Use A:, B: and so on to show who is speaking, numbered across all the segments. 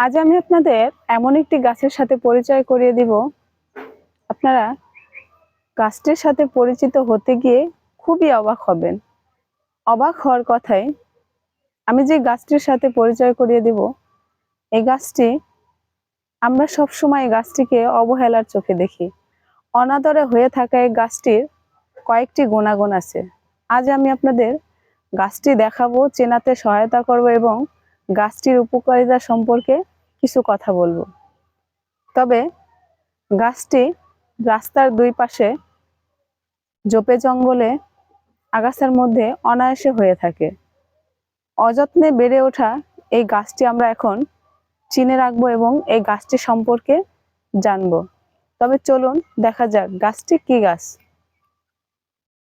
A: আজ আমি আপনাদের এমন একটি গাছের সাথে পরিচয় করিয়ে দিব, আপনারা গাছটির সাথে পরিচিত হতে গিয়ে খুবই অবাক হবেন। অবাক হওয়ার কথাই, আমি যে গাছটির সাথে পরিচয় করিয়ে দিব, এই গাছটি আমরা সবসময় গাছটিকে অবহেলার চোখে দেখি। অনাদরে হয়ে থাকা এই গাছটির কয়েকটি গুণাগুণ আছে। আজ আমি আপনাদের গাছটি দেখাবো, চেনাতে সহায়তা করব এবং গাছটির উপকারিতা সম্পর্কে কিছু কথা বলবো। তবে গাছটি রাস্তার দুই পাশে ঝোপে জঙ্গলে আগাছার মধ্যে অনায়াসে হয়ে থাকে। অযত্নে বেড়ে ওঠা এই গাছটি আমরা এখন চিনে রাখবো এবং এই গাছটি সম্পর্কে জানবো। তবে চলুন দেখা যাক গাছটি কি গাছ।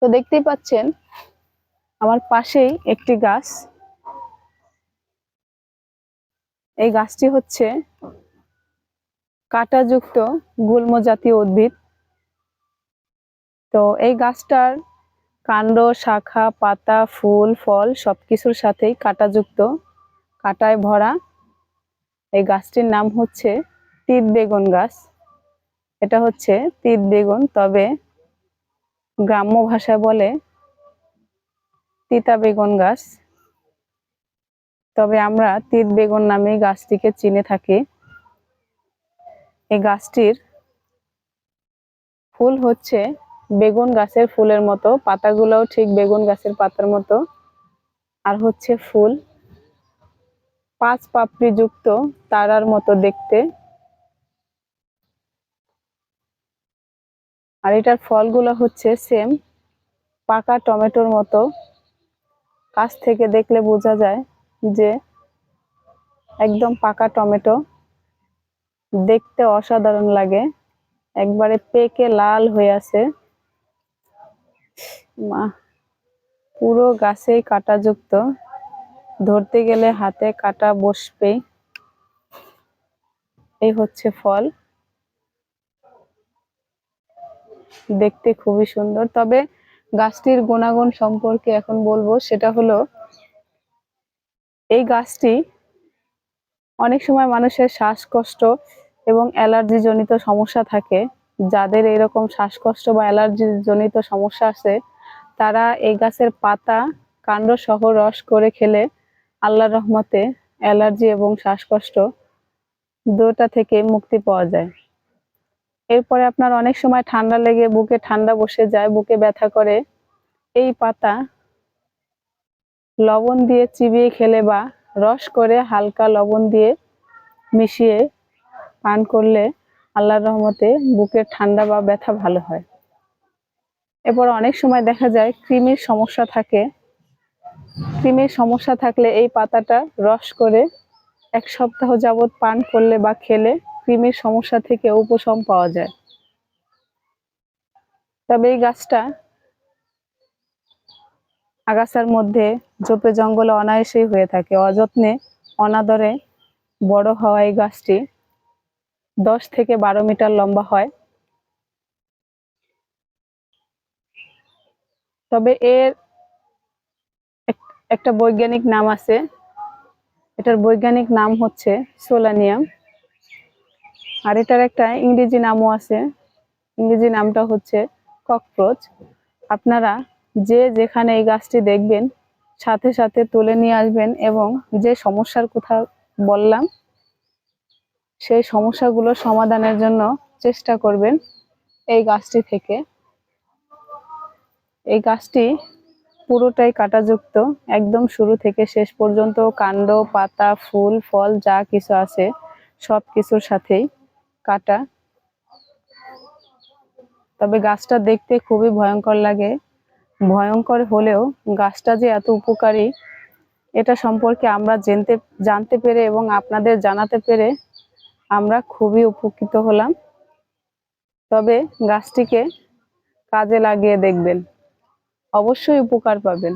A: তো দেখতেই পাচ্ছেন আমার পাশেই একটি গাছ। এই গাছটি হচ্ছে কাঁটাযুক্ত গুল্ম জাতীয় উদ্ভিদ। তো এই গাছটার কাণ্ড, শাখা, পাতা, ফুল, ফল সবকিছুর সাথেই কাঁটাযুক্ত, কাঁটায় ভরা। এই গাছটির নাম হচ্ছে তিত বেগুন গাছ। এটা হচ্ছে তিত বেগুন, তবে গ্রাম্য ভাষায় বলে তিতা বেগুন গাছ। তবে আমরা তিত বেগুন নামে গাছটিকে চিনে থাকি। এই গাছটির ফুল হচ্ছে বেগুন গাছের ফুলের মতো, পাতাগুলোও ঠিক বেগুন গাছের পাতার মতো। আর হচ্ছে ফুল 5 পাপড়ি যুক্ত, তারার মতো দেখতে। আর এটার ফলগুলো হচ্ছে সেম পাকা টমেটোর মতো। কাছ থেকে দেখলে বোঝা যায় যে একদম পাকা টমেটো, দেখতে অসাধারণ লাগে। একবারে পেকে লাল হয়ে আছে। পুরো গাছেই কাঁটাযুক্ত, ধরতে গেলে হাতে কাঁটা বসবেই। এই হচ্ছে ফল, দেখতে খুবই সুন্দর। তবে গাছটির গুণাগুণ সম্পর্কে এখন বলবো, সেটা হলো এই গাছটি অনেক সময় মানুষের শ্বাসকষ্ট এবং অ্যালার্জি জনিত সমস্যা থাকে। যাদের এরকম শ্বাসকষ্ট বা অ্যালার্জি জনিত সমস্যা আছে, তারা এই গাছের পাতা, কাণ্ড সহ রস করে খেলে আল্লাহর রহমতে অ্যালার্জি এবং শ্বাসকষ্ট দুটো থেকে মুক্তি পাওয়া যায়। এরপরে আপনার অনেক সময় ঠান্ডা লেগে বুকে ঠান্ডা বসে যায়, বুকে ব্যথা করে, এই পাতা লবণ দিয়ে চিবিয়ে খেলে বা রস করে হালকা লবণ দিয়ে মিশিয়ে পান করলে আল্লাহর রহমতে বুকের ঠান্ডা বা ব্যথা ভালো হয়। এরপর অনেক সময় দেখা যায় কৃমির সমস্যা থাকে। কৃমির সমস্যা থাকলে এই পাতাটা রস করে 1 সপ্তাহ যাবৎ পান করলে বা খেলে কৃমির সমস্যা থেকে উপশম পাওয়া যায়। তবে এই গাছটা আগাছার মধ্যে ঝোপে জঙ্গলে অনায়াসেই হয়ে থাকে। অযত্নে অনাদরে বড় হওয়া এই গাছটি 10 থেকে 12 মিটার লম্বা হয়। তবে এর একটা বৈজ্ঞানিক নাম আছে। এটার বৈজ্ঞানিক নাম হচ্ছে সোলানিয়াম। আর এটার একটা ইংরেজি নামও আছে। ইংরেজি নামটা হচ্ছে ককরোচ। আপনারা যে যেখানে এই গাছটি দেখবেন, সাথে সাথে তুলে নিয়ে আসবেন এবং যে সমস্যার কথা বললাম সেই সমস্যাগুলো সমাধানের জন্য চেষ্টা করবেন এই গাছটি থেকে। এই গাছটি পুরোটাই কাঁটাযুক্ত, একদম শুরু থেকে শেষ পর্যন্ত কাণ্ড, পাতা, ফুল, ফল যা কিছু আছে সব কিছুর সাথেই কাঁটা। তবে গাছটা দেখতে খুবই ভয়ঙ্কর লাগে। ভয়ঙ্কর হলেও গাছটা যে এত উপকারী, এটা সম্পর্কে আমরা জানতে পেরে এবং আপনাদের জানাতে পেরে আমরা খুবই উপকৃত হলাম। তবে গাছটিকে কাজে লাগিয়ে দেখবেন, অবশ্যই উপকার পাবেন।